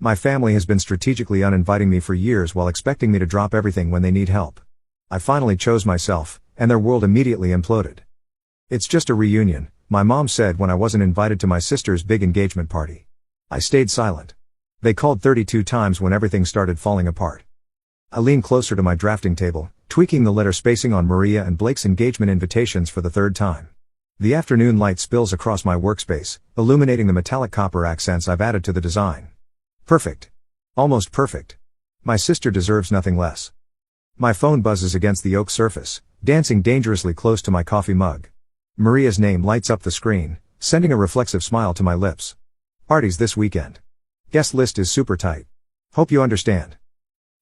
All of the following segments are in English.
My family has been strategically uninviting me for years while expecting me to drop everything when they need help. I finally chose myself, and their world immediately imploded. It's just a reunion, my mom said when I wasn't invited to my sister's big engagement party. I stayed silent. They called 32 times when everything started falling apart. I leaned closer to my drafting table, tweaking the letter spacing on Maria and Blake's engagement invitations for the third time. The afternoon light spills across my workspace, illuminating the metallic copper accents I've added to the design. Perfect. Almost perfect. My sister deserves nothing less. My phone buzzes against the oak surface, dancing dangerously close to my coffee mug. Maria's name lights up the screen, sending a reflexive smile to my lips. Parties this weekend. Guest list is super tight. Hope you understand.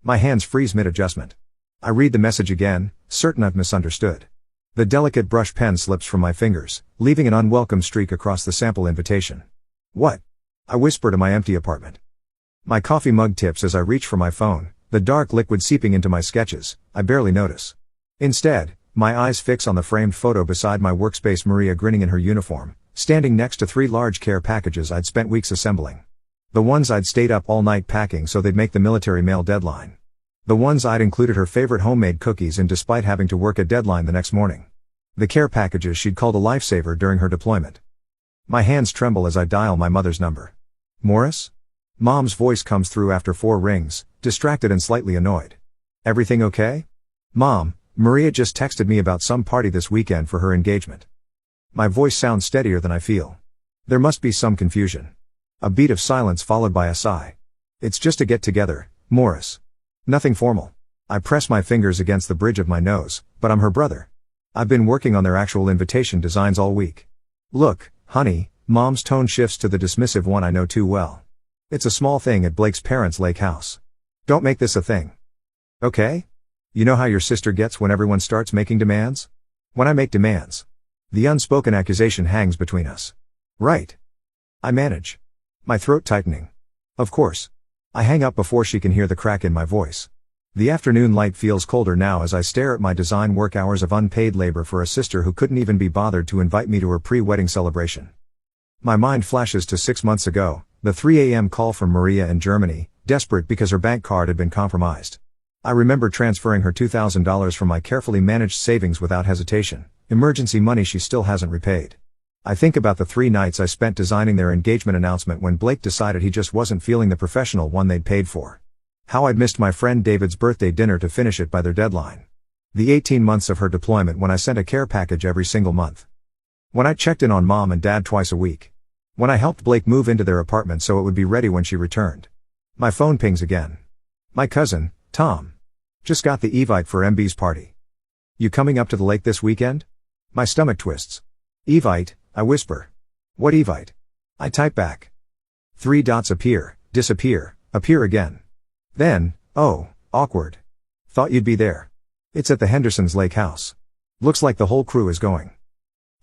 My hands freeze mid-adjustment. I read the message again, certain I've misunderstood. The delicate brush pen slips from my fingers, leaving an unwelcome streak across the sample invitation. What? I whisper to my empty apartment. My coffee mug tips as I reach for my phone, the dark liquid seeping into my sketches. I barely notice. Instead, my eyes fix on the framed photo beside my workspace, Maria grinning in her uniform, standing next to 3 large care packages I'd spent weeks assembling. The ones I'd stayed up all night packing so they'd make the military mail deadline. The ones I'd included her favorite homemade cookies in despite having to work a deadline the next morning. The care packages she'd called a lifesaver during her deployment. My hands tremble as I dial my mother's number. Morris? Mom's voice comes through after 4 rings, distracted and slightly annoyed. Everything okay? Mom, Maria just texted me about some party this weekend for her engagement. My voice sounds steadier than I feel. There must be some confusion. A beat of silence followed by a sigh. It's just a get-together, Morris. Nothing formal. I press my fingers against the bridge of my nose, but I'm her brother. I've been working on their actual invitation designs all week. Look, honey, Mom's tone shifts to the dismissive one I know too well. It's a small thing at Blake's parents' lake house. Don't make this a thing. Okay? You know how your sister gets when everyone starts making demands? When I make demands. The unspoken accusation hangs between us. Right. I manage. My throat tightening. Of course. I hang up before she can hear the crack in my voice. The afternoon light feels colder now as I stare at my design work hours of unpaid labor for a sister who couldn't even be bothered to invite me to her pre-wedding celebration. My mind flashes to 6 months ago, the 3 a.m. call from Maria in Germany, desperate because her bank card had been compromised. I remember transferring her $2,000 from my carefully managed savings without hesitation, emergency money she still hasn't repaid. I think about the 3 nights I spent designing their engagement announcement when Blake decided he just wasn't feeling the professional one they'd paid for. How I'd missed my friend David's birthday dinner to finish it by their deadline. The 18 months of her deployment when I sent a care package every single month. When I checked in on Mom and Dad twice a week. When I helped Blake move into their apartment so it would be ready when she returned. My phone pings again. My cousin, Tom. Just got the evite for MB's party. You coming up to the lake this weekend? My stomach twists. Evite, I whisper. What evite? I type back. 3 dots appear, disappear, appear again. Then, oh, awkward. Thought you'd be there. It's at the Henderson's lake house. Looks like the whole crew is going.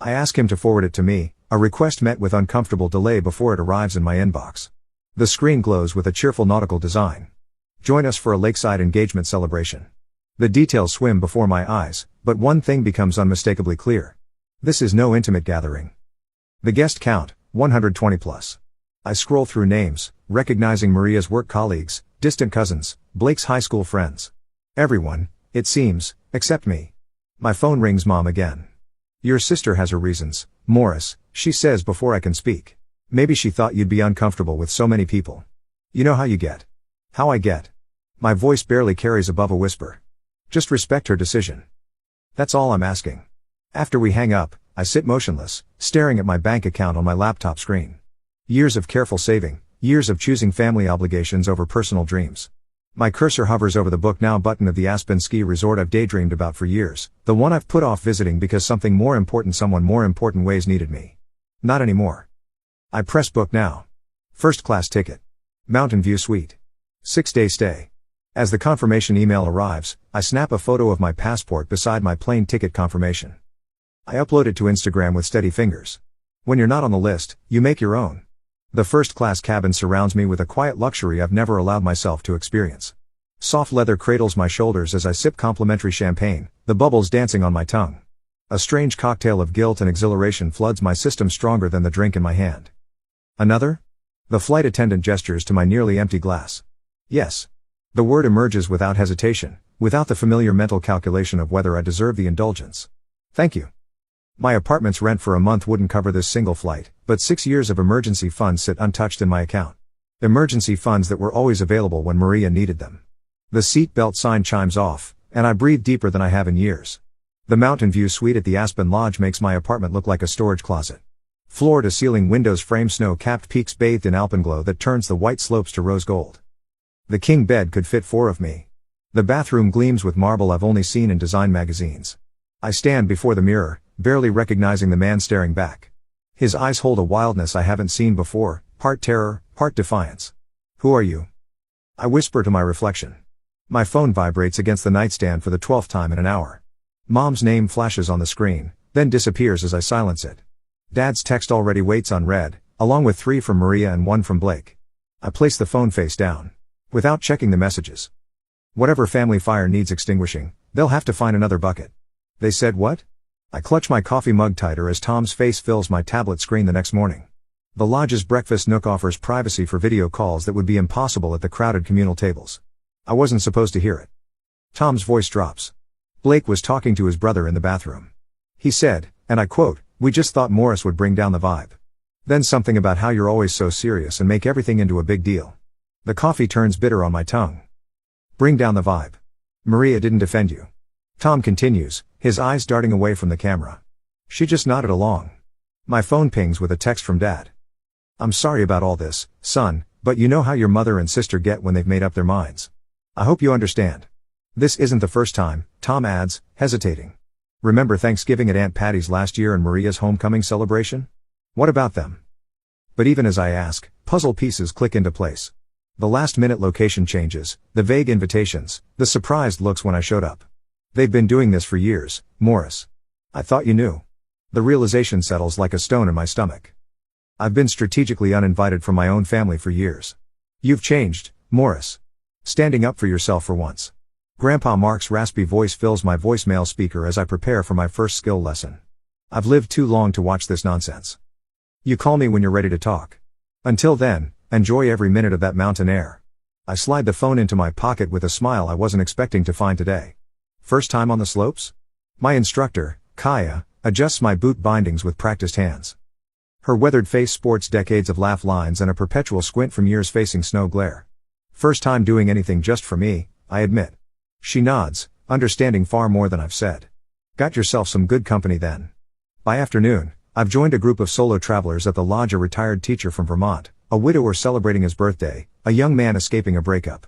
I ask him to forward it to me, a request met with uncomfortable delay before it arrives in my inbox. The screen glows with a cheerful nautical design. Join us for a lakeside engagement celebration. The details swim before my eyes, but one thing becomes unmistakably clear. This is no intimate gathering. The guest count, 120 plus. I scroll through names, recognizing Maria's work colleagues, distant cousins, Blake's high school friends. Everyone, it seems, except me. My phone rings. Mom again. Your sister has her reasons, Morris, she says before I can speak. Maybe she thought you'd be uncomfortable with so many people. You know how you get. How I get. My voice barely carries above a whisper. Just respect her decision. That's all I'm asking. After we hang up, I sit motionless, staring at my bank account on my laptop screen. Years of careful saving, years of choosing family obligations over personal dreams. My cursor hovers over the book now button of the Aspen ski resort I've daydreamed about for years, the one I've put off visiting because someone more important ways needed me. Not anymore. I press book now. First class ticket. Mountain View Suite. 6-day stay. As the confirmation email arrives, I snap a photo of my passport beside my plane ticket confirmation. I upload it to Instagram with steady fingers. When you're not on the list, you make your own. The first-class cabin surrounds me with a quiet luxury I've never allowed myself to experience. Soft leather cradles my shoulders as I sip complimentary champagne, the bubbles dancing on my tongue. A strange cocktail of guilt and exhilaration floods my system stronger than the drink in my hand. Another? The flight attendant gestures to my nearly empty glass. Yes. The word emerges without hesitation, without the familiar mental calculation of whether I deserve the indulgence. Thank you. My apartment's rent for a month wouldn't cover this single flight, but 6 years of emergency funds sit untouched in my account. Emergency funds that were always available when Maria needed them. The seat belt sign chimes off, and I breathe deeper than I have in years. The mountain view suite at the Aspen Lodge makes my apartment look like a storage closet. Floor-to-ceiling windows frame snow-capped peaks bathed in alpenglow that turns the white slopes to rose gold. The king bed could fit 4 of me. The bathroom gleams with marble I've only seen in design magazines. I stand before the mirror, barely recognizing the man staring back. His eyes hold a wildness I haven't seen before, part terror, part defiance. Who are you? I whisper to my reflection. My phone vibrates against the nightstand for the 12th time in an hour. Mom's name flashes on the screen, then disappears as I silence it. Dad's text already waits unread, along with 3 from Maria and 1 from Blake. I place the phone face down, without checking the messages. Whatever family fire needs extinguishing, they'll have to find another bucket. They said what? I clutch my coffee mug tighter as Tom's face fills my tablet screen the next morning. The lodge's breakfast nook offers privacy for video calls that would be impossible at the crowded communal tables. I wasn't supposed to hear it. Tom's voice drops. Blake was talking to his brother in the bathroom. He said, and I quote, "We just thought Morris would bring down the vibe." Then something about how you're always so serious and make everything into a big deal. The coffee turns bitter on my tongue. Bring down the vibe. Maria didn't defend you. Tom continues, his eyes darting away from the camera. She just nodded along. My phone pings with a text from Dad. I'm sorry about all this, son, but you know how your mother and sister get when they've made up their minds. I hope you understand. This isn't the first time, Tom adds, hesitating. Remember Thanksgiving at Aunt Patty's last year and Maria's homecoming celebration? What about them? But even as I ask, puzzle pieces click into place. The last-minute location changes, the vague invitations, the surprised looks when I showed up. They've been doing this for years, Morris. I thought you knew. The realization settles like a stone in my stomach. I've been strategically uninvited from my own family for years. You've changed, Morris. Standing up for yourself for once. Grandpa Mark's raspy voice fills my voicemail speaker as I prepare for my first skill lesson. I've lived too long to watch this nonsense. You call me when you're ready to talk. Until then, enjoy every minute of that mountain air. I slide the phone into my pocket with a smile I wasn't expecting to find today. First time on the slopes? My instructor, Kaya, adjusts my boot bindings with practiced hands. Her weathered face sports decades of laugh lines and a perpetual squint from years facing snow glare. First time doing anything just for me, I admit. She nods, understanding far more than I've said. Got yourself some good company then. By afternoon, I've joined a group of solo travelers at the lodge, a retired teacher from Vermont, a widower celebrating his birthday, a young man escaping a breakup.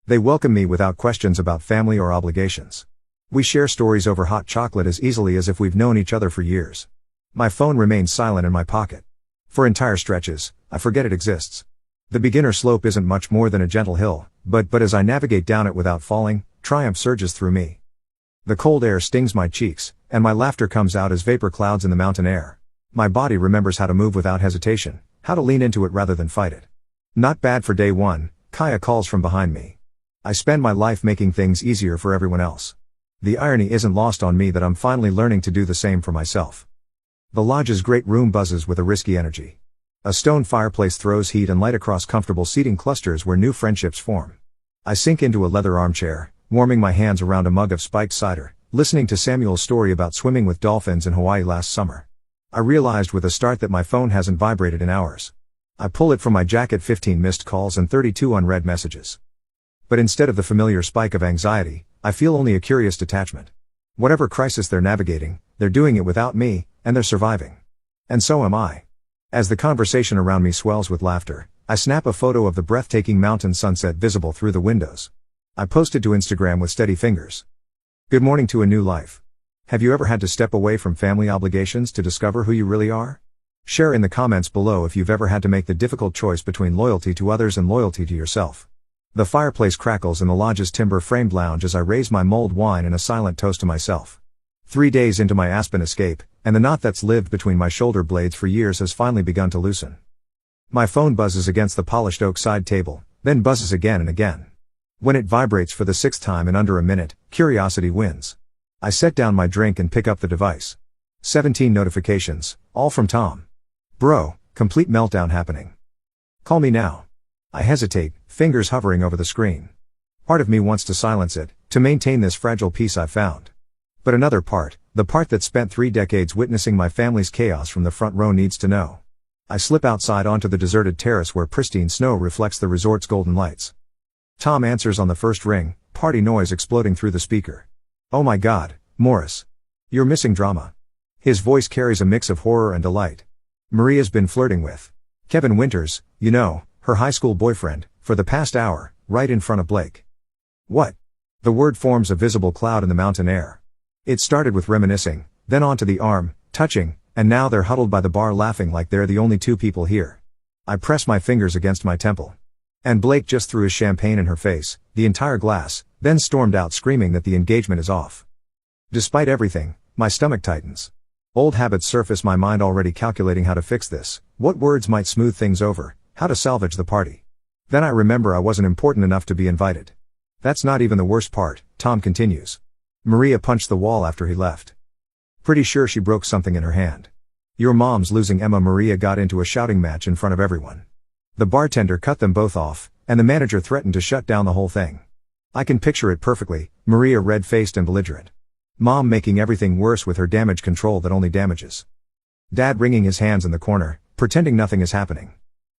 They welcome me without questions about family or obligations. We share stories over hot chocolate as easily as if we've known each other for years. My phone remains silent in my pocket. For entire stretches, I forget it exists. The beginner slope isn't much more than a gentle hill, but as I navigate down it without falling, triumph surges through me. The cold air stings my cheeks, and my laughter comes out as vapor clouds in the mountain air. My body remembers how to move without hesitation, how to lean into it rather than fight it. Not bad for day one, Kaya calls from behind me. I spend my life making things easier for everyone else. The irony isn't lost on me that I'm finally learning to do the same for myself. The lodge's great room buzzes with a risky energy. A stone fireplace throws heat and light across comfortable seating clusters where new friendships form. I sink into a leather armchair, warming my hands around a mug of spiked cider, listening to Samuel's story about swimming with dolphins in Hawaii last summer. I realized with a start that my phone hasn't vibrated in hours. I pull it from my jacket, 15 missed calls and 32 unread messages. But instead of the familiar spike of anxiety, I feel only a curious detachment. Whatever crisis they're navigating, they're doing it without me, and they're surviving. And so am I. As the conversation around me swells with laughter, I snap a photo of the breathtaking mountain sunset visible through the windows. I post it to Instagram with steady fingers. Good morning to a new life. Have you ever had to step away from family obligations to discover who you really are? Share in the comments below if you've ever had to make the difficult choice between loyalty to others and loyalty to yourself. The fireplace crackles in the lodge's timber-framed lounge as I raise my mulled wine in a silent toast to myself. 3 days into my Aspen escape, and the knot that's lived between my shoulder blades for years has finally begun to loosen. My phone buzzes against the polished oak side table, then buzzes again and again. When it vibrates for the 6th time in under a minute, curiosity wins. I set down my drink and pick up the device. 17 notifications, all from Tom. Bro, complete meltdown happening. Call me now. I hesitate, fingers hovering over the screen. Part of me wants to silence it, to maintain this fragile peace I've found. But another part, the part that spent 3 decades witnessing my family's chaos from the front row, needs to know. I slip outside onto the deserted terrace where pristine snow reflects the resort's golden lights. Tom answers on the first ring, party noise exploding through the speaker. Oh my God, Morris. You're missing drama. His voice carries a mix of horror and delight. Maria's been flirting with Kevin Winters, you know, her high school boyfriend, for the past hour, right in front of Blake. What? The word forms a visible cloud in the mountain air. It started with reminiscing, then on to the arm, touching, and now they're huddled by the bar laughing like they're the only 2 people here. I press my fingers against my temple. And Blake just threw his champagne in her face, the entire glass, then stormed out screaming that the engagement is off. Despite everything, my stomach tightens. Old habits surface, my mind already calculating how to fix this, what words might smooth things over, how to salvage the party. Then I remember I wasn't important enough to be invited. That's not even the worst part, Tom continues. Maria punched the wall after he left. Pretty sure she broke something in her hand. Your mom's losing. Emma Maria got into a shouting match in front of everyone. The bartender cut them both off, and the manager threatened to shut down the whole thing. I can picture it perfectly, Maria red-faced and belligerent. Mom making everything worse with her damage control that only damages. Dad wringing his hands in the corner, pretending nothing is happening.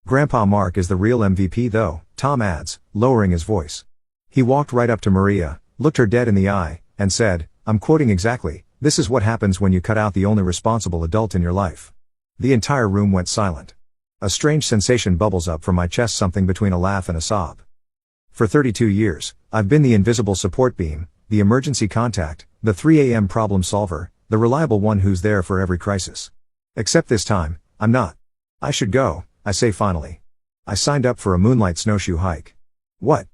Grandpa Mark is the real MVP though, Tom adds, lowering his voice. He walked right up to Maria, looked her dead in the eye, and said, I'm quoting exactly, "This is what happens when you cut out the only responsible adult in your life." The entire room went silent. A strange sensation bubbles up from my chest, something between a laugh and a sob. For 32 years, I've been the invisible support beam, the emergency contact, the 3 a.m. problem solver, the reliable one who's there for every crisis. Except this time, I'm not. I should go, I say finally. I signed up for a moonlight snowshoe hike. What?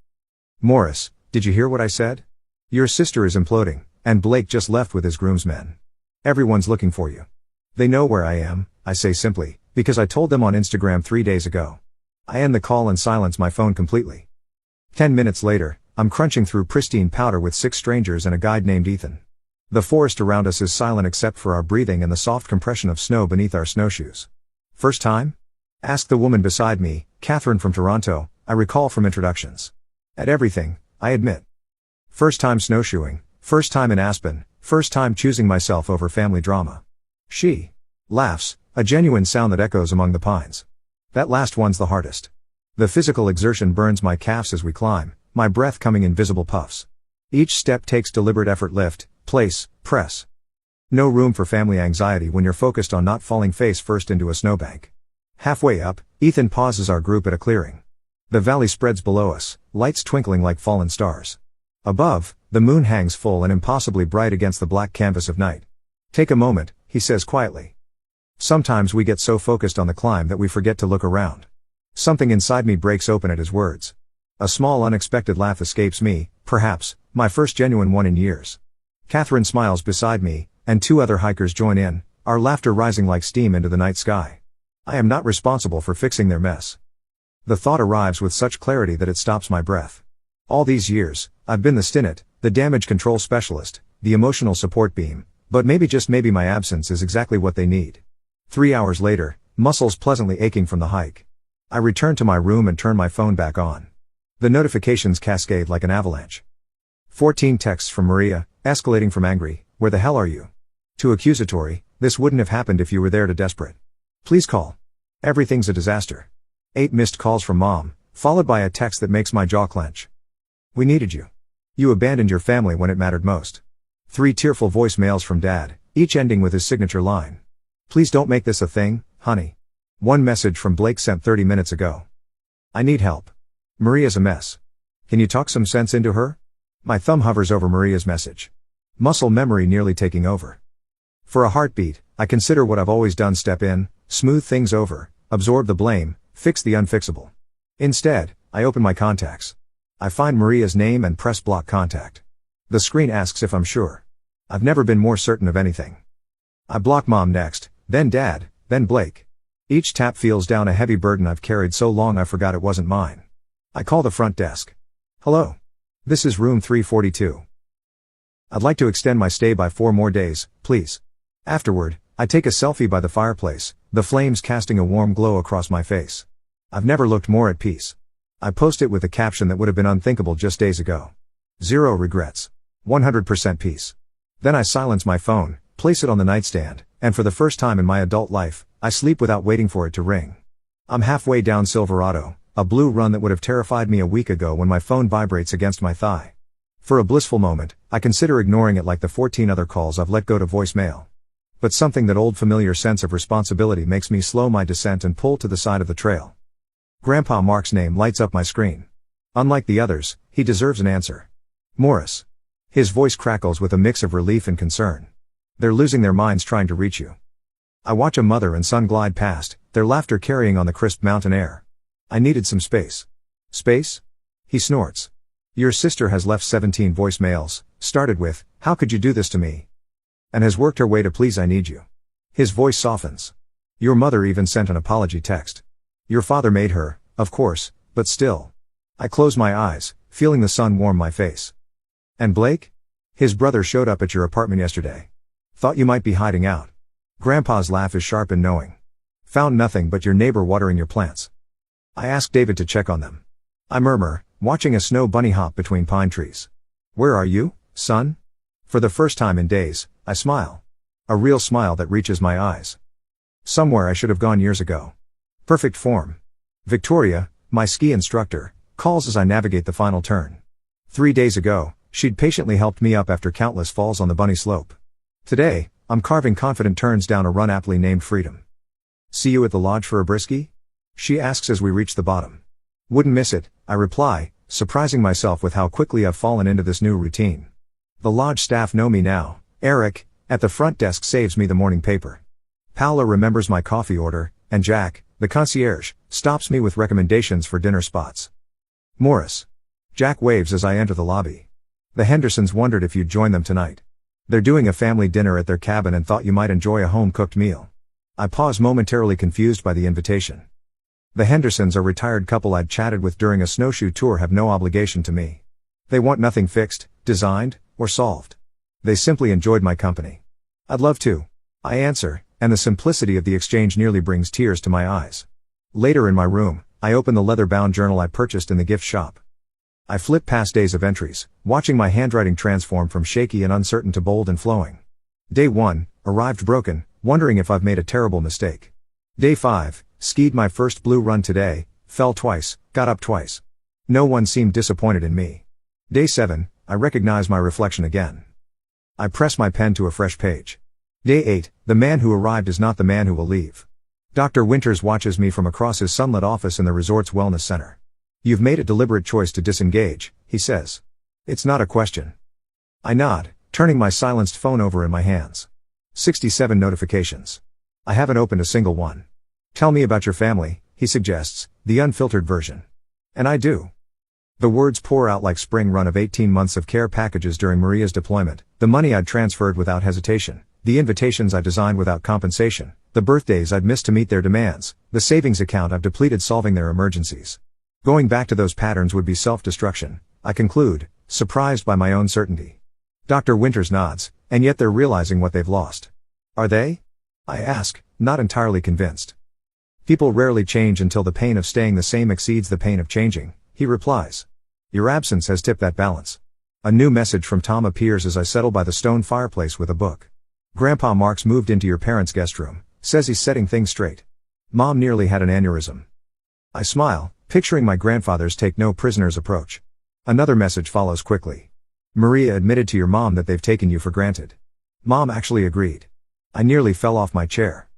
Morris, did you hear what I said? Your sister is imploding, and Blake just left with his groomsmen. Everyone's looking for you. They know where I am, I say simply, because I told them on Instagram 3 days ago. I end the call and silence my phone completely. 10 minutes later, I'm crunching through pristine powder with 6 strangers and a guide named Ethan. The forest around us is silent except for our breathing and the soft compression of snow beneath our snowshoes. First time? Asked the woman beside me, Catherine from Toronto, I recall from introductions. At everything, I admit. First time snowshoeing, first time in Aspen, first time choosing myself over family drama. She laughs, a genuine sound that echoes among the pines. That last one's the hardest. The physical exertion burns my calves as we climb, my breath coming in visible puffs. Each step takes deliberate effort: lift, place, press. No room for family anxiety when you're focused on not falling face first into a snowbank. Halfway up, Ethan pauses our group at a clearing. The valley spreads below us, lights twinkling like fallen stars. Above, the moon hangs full and impossibly bright against the black canvas of night. Take a moment, he says quietly. Sometimes we get so focused on the climb that we forget to look around. Something inside me breaks open at his words. A small unexpected laugh escapes me, perhaps, my first genuine one in years. Catherine smiles beside me, and 2 other hikers join in, our laughter rising like steam into the night sky. I am not responsible for fixing their mess. The thought arrives with such clarity that it stops my breath. All these years, I've been the stinnit, the damage control specialist, the emotional support beam, but maybe, just maybe, my absence is exactly what they need. 3 hours later, muscles pleasantly aching from the hike. I return to my room and turn my phone back on. The notifications cascade like an avalanche. 14 texts from Maria, escalating from angry, "Where the hell are you?" to accusatory, "This wouldn't have happened if you were there," to desperate, "Please call. Everything's a disaster." 8 missed calls from Mom, followed by a text that makes my jaw clench. "We needed you. You abandoned your family when it mattered most." 3 tearful voicemails from Dad, each ending with his signature line. "Please don't make this a thing, honey." 1 message from Blake sent 30 minutes ago. "I need help. Maria's a mess. Can you talk some sense into her?" My thumb hovers over Maria's message. Muscle memory nearly taking over. For a heartbeat, I consider what I've always done: step in, smooth things over, absorb the blame, fix the unfixable. Instead, I open my contacts. I find Maria's name and press block contact. The screen asks if I'm sure. I've never been more certain of anything. I block Mom next, then Dad, then Blake. Each tap feels down a heavy burden I've carried so long I forgot it wasn't mine. I call the front desk. "Hello. This is room 342. I'd like to extend my stay by 4 more days, please." Afterward, I take a selfie by the fireplace, the flames casting a warm glow across my face. I've never looked more at peace. I post it with a caption that would have been unthinkable just days ago. 0 regrets. 100% peace. Then I silence my phone, place it on the nightstand, and for the first time in my adult life, I sleep without waiting for it to ring. I'm halfway down Silverado, a blue run that would have terrified me a week ago when my phone vibrates against my thigh. For a blissful moment, I consider ignoring it like the 14 other calls I've let go to voicemail. But something that old familiar sense of responsibility makes me slow my descent and pull to the side of the trail. Grandpa Mark's name lights up my screen. Unlike the others, he deserves an answer. Morris. His voice crackles with a mix of relief and concern. They're losing their minds trying to reach you. I watch a mother and son glide past, their laughter carrying on the crisp mountain air. I needed some space. Space? He snorts. Your sister has left 17 voicemails, started with, "How could you do this to me?" and has worked her way to "Please, I need you." His voice softens. Your mother even sent an apology text. Your father made her, of course, but still. I close my eyes, feeling the sun warm my face. And Blake? His brother showed up at your apartment yesterday. Thought you might be hiding out. Grandpa's laugh is sharp and knowing. Found nothing but your neighbor watering your plants. I ask David to check on them. I murmur, watching a snow bunny hop between pine trees. Where are you, son? For the first time in days, I smile. A real smile that reaches my eyes. Somewhere I should have gone years ago. Perfect form. Victoria, my ski instructor, calls as I navigate the final turn. 3 days ago, she'd patiently helped me up after countless falls on the bunny slope. Today, I'm carving confident turns down a run aptly named Freedom. See you at the lodge for a brisky? She asks as we reach the bottom. Wouldn't miss it, I reply, surprising myself with how quickly I've fallen into this new routine. The lodge staff know me now. Eric, at the front desk, saves me the morning paper. Paula remembers my coffee order, and Jack, the concierge, stops me with recommendations for dinner spots. Morris. Jack waves as I enter the lobby. The Hendersons wondered if you'd join them tonight. They're doing a family dinner at their cabin and thought you might enjoy a home-cooked meal. I pause momentarily confused by the invitation. The Hendersons, a retired couple I'd chatted with during a snowshoe tour, have no obligation to me. They want nothing fixed, designed, or solved. They simply enjoyed my company. I'd love to. I answer, and the simplicity of the exchange nearly brings tears to my eyes. Later in my room, I open the leather-bound journal I purchased in the gift shop. I flip past days of entries, watching my handwriting transform from shaky and uncertain to bold and flowing. Day 1, arrived broken, wondering if I've made a terrible mistake. Day 5, skied my first blue run today, fell twice, got up twice. No one seemed disappointed in me. Day 7, I recognize my reflection again. I press my pen to a fresh page. Day 8, the man who arrived is not the man who will leave. Dr. Winters watches me from across his sunlit office in the resort's wellness center. You've made a deliberate choice to disengage, he says. It's not a question. I nod, turning my silenced phone over in my hands. 67 notifications. I haven't opened a single one. Tell me about your family, he suggests, the unfiltered version. And I do. The words pour out like spring run of 18 months of care packages during Maria's deployment, the money I'd transferred without hesitation, the invitations I designed without compensation, the birthdays I'd missed to meet their demands, the savings account I've depleted solving their emergencies. Going back to those patterns would be self-destruction, I conclude, surprised by my own certainty. Dr. Winters nods, and yet they're realizing what they've lost. Are they? I ask, not entirely convinced. People rarely change until the pain of staying the same exceeds the pain of changing, he replies. Your absence has tipped that balance. A new message from Tom appears as I settle by the stone fireplace with a book. Grandpa Mark's moved into your parents' guest room, says he's setting things straight. Mom nearly had an aneurysm. I smile, picturing my grandfather's take no prisoners approach. Another message follows quickly. Maria admitted to your mom that they've taken you for granted. Mom actually agreed. I nearly fell off my chair.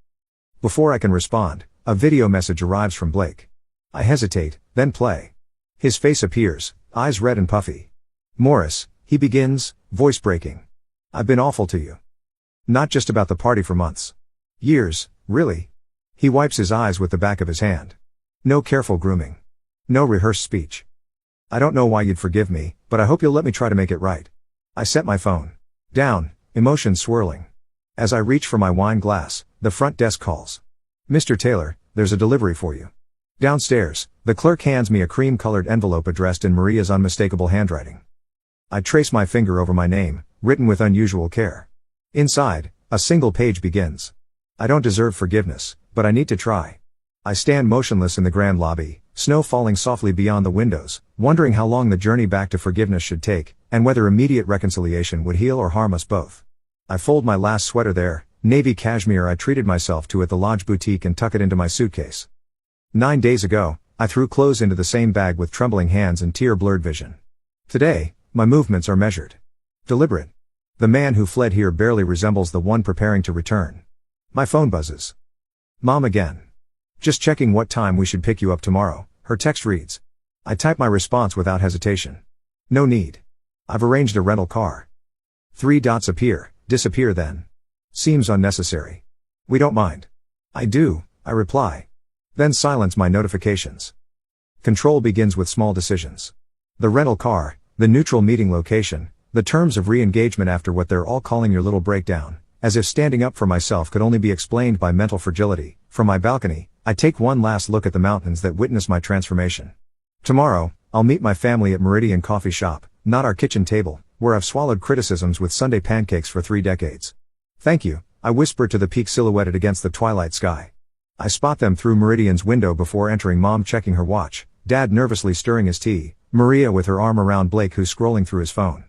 Before I can respond, a video message arrives from Blake. I hesitate, then play. His face appears, eyes red and puffy. Morris, he begins, voice breaking. I've been awful to you. Not just about the party for months. Years, really. He wipes his eyes with the back of his hand. No careful grooming. No rehearsed speech. I don't know why you'd forgive me, but I hope you'll let me try to make it right. I set my phone down, emotions swirling. As I reach for my wine glass, the front desk calls. Mr. Taylor, there's a delivery for you. Downstairs, the clerk hands me a cream-colored envelope addressed in Maria's unmistakable handwriting. I trace my finger over my name, written with unusual care. Inside, a single page begins. I don't deserve forgiveness, but I need to try. I stand motionless in the grand lobby, snow falling softly beyond the windows, wondering how long the journey back to forgiveness should take, and whether immediate reconciliation would heal or harm us both. I fold my last sweater there, navy cashmere I treated myself to at the Lodge Boutique, and tuck it into my suitcase. 9 days ago, I threw clothes into the same bag with trembling hands and tear-blurred vision. Today, my movements are measured. Deliberate. The man who fled here barely resembles the one preparing to return. My phone buzzes. Mom again. Just checking what time we should pick you up tomorrow, her text reads. I type my response without hesitation. No need. I've arranged a rental car. 3 dots appear, disappear then. Seems unnecessary. We don't mind. I do, I reply. Then silence my notifications. Control begins with small decisions. The rental car, the neutral meeting location, the terms of re-engagement after what they're all calling your little breakdown, as if standing up for myself could only be explained by mental fragility. From my balcony, I take one last look at the mountains that witness my transformation. Tomorrow, I'll meet my family at Meridian Coffee Shop, not our kitchen table, where I've swallowed criticisms with Sunday pancakes for 3 decades. Thank you, I whisper to the peak silhouetted against the twilight sky. I spot them through Meridian's window before entering, Mom checking her watch, Dad nervously stirring his tea, Maria with her arm around Blake who's scrolling through his phone.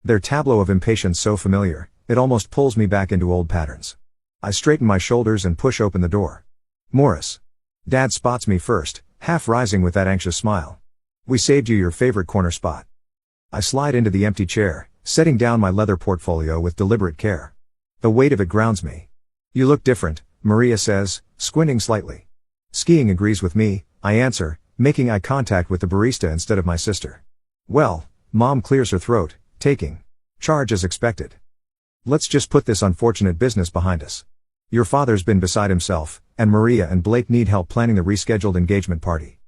Their tableau of impatience so familiar, it almost pulls me back into old patterns. I straighten my shoulders and push open the door. Morris. Dad spots me first, half rising with that anxious smile. We saved you your favorite corner spot. I slide into the empty chair, setting down my leather portfolio with deliberate care. The weight of it grounds me. You look different, Maria says, squinting slightly. Skiing agrees with me, I answer, making eye contact with the barista instead of my sister. Well, Mom clears her throat, taking charge as expected. Let's just put this unfortunate business behind us. Your father's been beside himself, and Maria and Blake need help planning the rescheduled engagement party.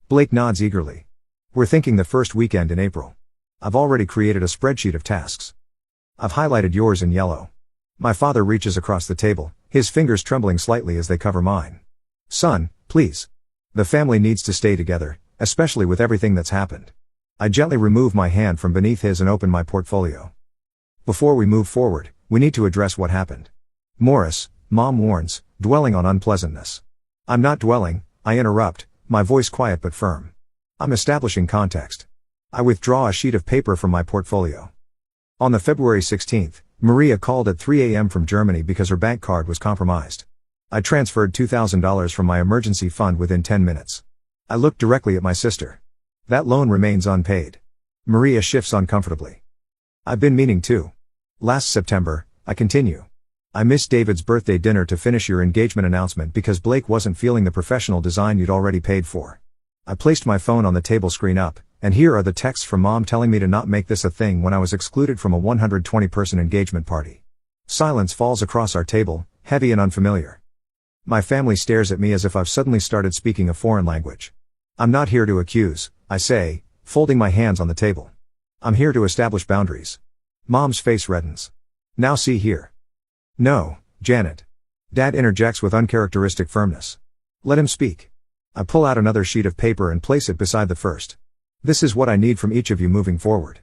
Blake nods eagerly. We're thinking the first weekend in April. I've already created a spreadsheet of tasks. I've highlighted yours in yellow. My father reaches across the table, his fingers trembling slightly as they cover mine. Son, please. The family needs to stay together, especially with everything that's happened. I gently remove my hand from beneath his and open my portfolio. Before we move forward, we need to address what happened. Morris, Mom warns, dwelling on unpleasantness. I'm not dwelling, I interrupt, my voice quiet but firm. I'm establishing context. I withdraw a sheet of paper from my portfolio. On the February 16th, Maria called at 3 a.m. from Germany because her bank card was compromised. I transferred $2,000 from my emergency fund within 10 minutes. I looked directly at my sister. That loan remains unpaid. Maria shifts uncomfortably. I've been meaning to. Last September, I continue. I missed David's birthday dinner to finish your engagement announcement because Blake wasn't feeling the professional design you'd already paid for. I placed my phone on the table screen up, and here are the texts from Mom telling me to not make this a thing when I was excluded from a 120-person engagement party. Silence falls across our table, heavy and unfamiliar. My family stares at me as if I've suddenly started speaking a foreign language. I'm not here to accuse, I say, folding my hands on the table. I'm here to establish boundaries. Mom's face reddens. Now see here. No, Janet. Dad interjects with uncharacteristic firmness. Let him speak. I pull out another sheet of paper and place it beside the first. This is what I need from each of you moving forward.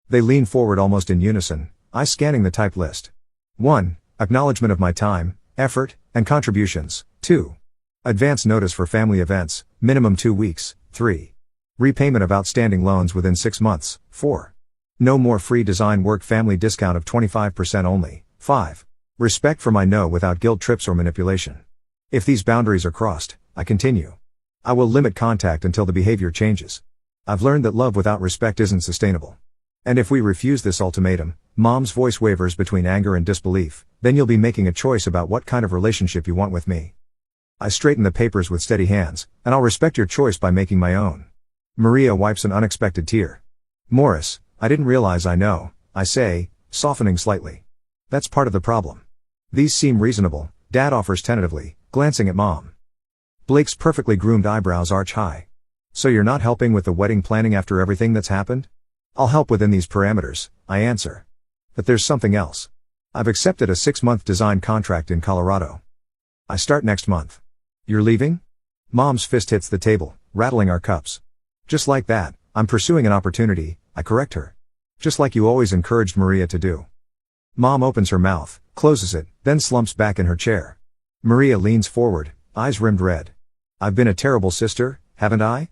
They lean forward almost in unison, I scanning the type list. 1. Acknowledgement of my time, effort, and contributions. 2. Advance notice for family events, minimum 2 weeks. 3. Repayment of outstanding loans within 6 months. 4. No more free design work, family discount of 25% only. 5. Respect for my no without guilt trips or manipulation. If these boundaries are crossed, I continue. I will limit contact until the behavior changes. I've learned that love without respect isn't sustainable. And if we refuse this ultimatum, Mom's voice wavers between anger and disbelief, then you'll be making a choice about what kind of relationship you want with me. I straighten the papers with steady hands, and I'll respect your choice by making my own. Maria wipes an unexpected tear. Morris, I didn't realize I know, I say, softening slightly. That's part of the problem. These seem reasonable, Dad offers tentatively, glancing at Mom. Blake's perfectly groomed eyebrows arch high. So you're not helping with the wedding planning after everything that's happened? I'll help within these parameters, I answer. But there's something else. I've accepted a 6-month design contract in Colorado. I start next month. You're leaving? Mom's fist hits the table, rattling our cups. Just like that, I'm pursuing an opportunity, I correct her. Just like you always encouraged Maria to do. Mom opens her mouth, closes it, then slumps back in her chair. Maria leans forward, eyes rimmed red. I've been a terrible sister, haven't I?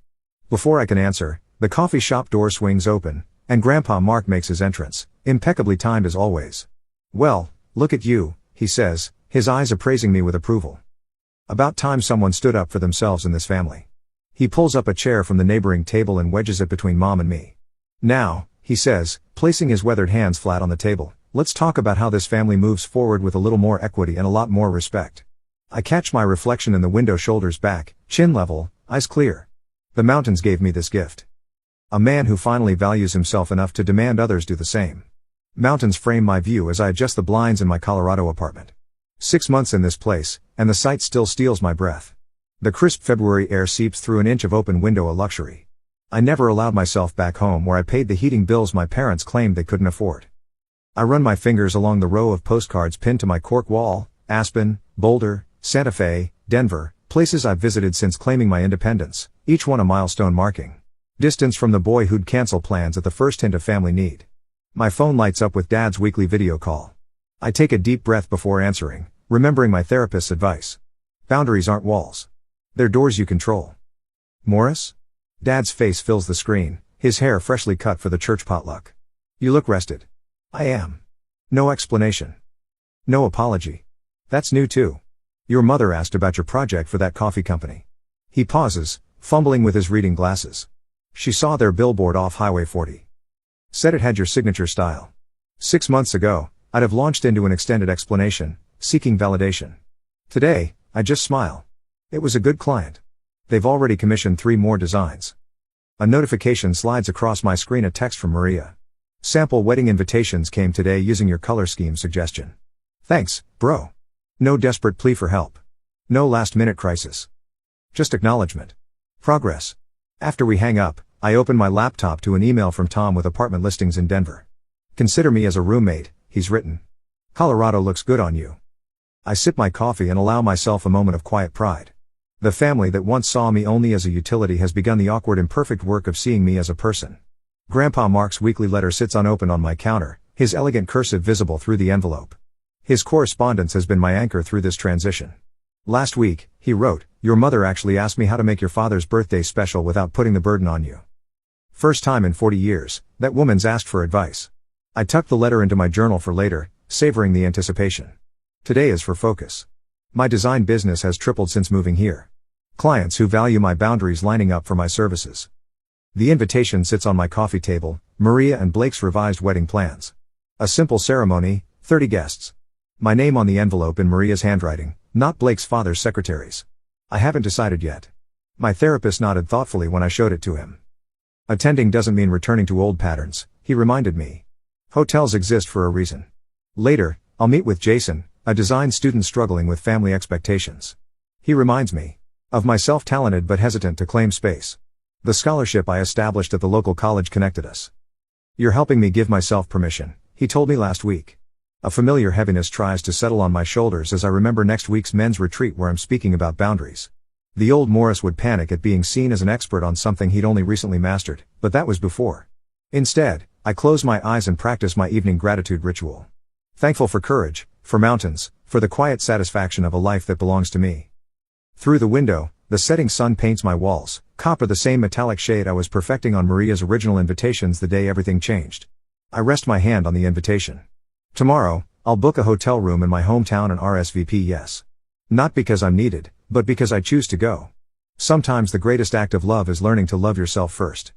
Before I can answer, the coffee shop door swings open, and Grandpa Mark makes his entrance, impeccably timed as always. Well, look at you, he says, his eyes appraising me with approval. About time someone stood up for themselves in this family. He pulls up a chair from the neighboring table and wedges it between Mom and me. Now, he says, placing his weathered hands flat on the table, let's talk about how this family moves forward with a little more equity and a lot more respect. I catch my reflection in the window, shoulders back, chin level, eyes clear. The mountains gave me this gift. A man who finally values himself enough to demand others do the same. Mountains frame my view as I adjust the blinds in my Colorado apartment. 6 months in this place, and the sight still steals my breath. The crisp February air seeps through an inch of open window, a luxury. I never allowed myself back home where I paid the heating bills my parents claimed they couldn't afford. I run my fingers along the row of postcards pinned to my cork wall: Aspen, Boulder, Santa Fe, Denver, places I've visited since claiming my independence, each one a milestone marking distance from the boy who'd cancel plans at the first hint of family need. My phone lights up with Dad's weekly video call. I take a deep breath before answering, remembering my therapist's advice. Boundaries aren't walls. They're doors you control. Morris? Dad's face fills the screen, his hair freshly cut for the church potluck. You look rested. I am. No explanation. No apology. That's new too. Your mother asked about your project for that coffee company. He pauses, fumbling with his reading glasses. She saw their billboard off Highway 40. Said it had your signature style. 6 months ago, I'd have launched into an extended explanation, seeking validation. Today, I just smile. It was a good client. They've already commissioned 3 more designs. A notification slides across my screen, a text from Maria. Sample wedding invitations came today using your color scheme suggestion. Thanks, bro. No desperate plea for help. No last-minute crisis. Just acknowledgement. Progress. After we hang up, I open my laptop to an email from Tom with apartment listings in Denver. Consider me as a roommate, he's written. Colorado looks good on you. I sip my coffee and allow myself a moment of quiet pride. The family that once saw me only as a utility has begun the awkward, imperfect work of seeing me as a person. Grandpa Mark's weekly letter sits unopened on my counter, his elegant cursive visible through the envelope. His correspondence has been my anchor through this transition. Last week, he wrote, your mother actually asked me how to make your father's birthday special without putting the burden on you. First time in 40 years, that woman's asked for advice. I tucked the letter into my journal for later, savoring the anticipation. Today is for focus. My design business has tripled since moving here. Clients who value my boundaries lining up for my services. The invitation sits on my coffee table, Maria and Blake's revised wedding plans. A simple ceremony, 30 guests. My name on the envelope in Maria's handwriting, not Blake's father's secretary's. I haven't decided yet. My therapist nodded thoughtfully when I showed it to him. Attending doesn't mean returning to old patterns, he reminded me. Hotels exist for a reason. Later, I'll meet with Jason, a design student struggling with family expectations. He reminds me of myself, talented but hesitant to claim space. The scholarship I established at the local college connected us. You're helping me give myself permission, he told me last week. A familiar heaviness tries to settle on my shoulders as I remember next week's men's retreat where I'm speaking about boundaries. The old Morris would panic at being seen as an expert on something he'd only recently mastered, but that was before. Instead, I close my eyes and practice my evening gratitude ritual. Thankful for courage, for mountains, for the quiet satisfaction of a life that belongs to me. Through the window, the setting sun paints my walls, copper, the same metallic shade I was perfecting on Maria's original invitations the day everything changed. I rest my hand on the invitation. Tomorrow, I'll book a hotel room in my hometown and RSVP yes. Not because I'm needed, but because I choose to go. Sometimes the greatest act of love is learning to love yourself first.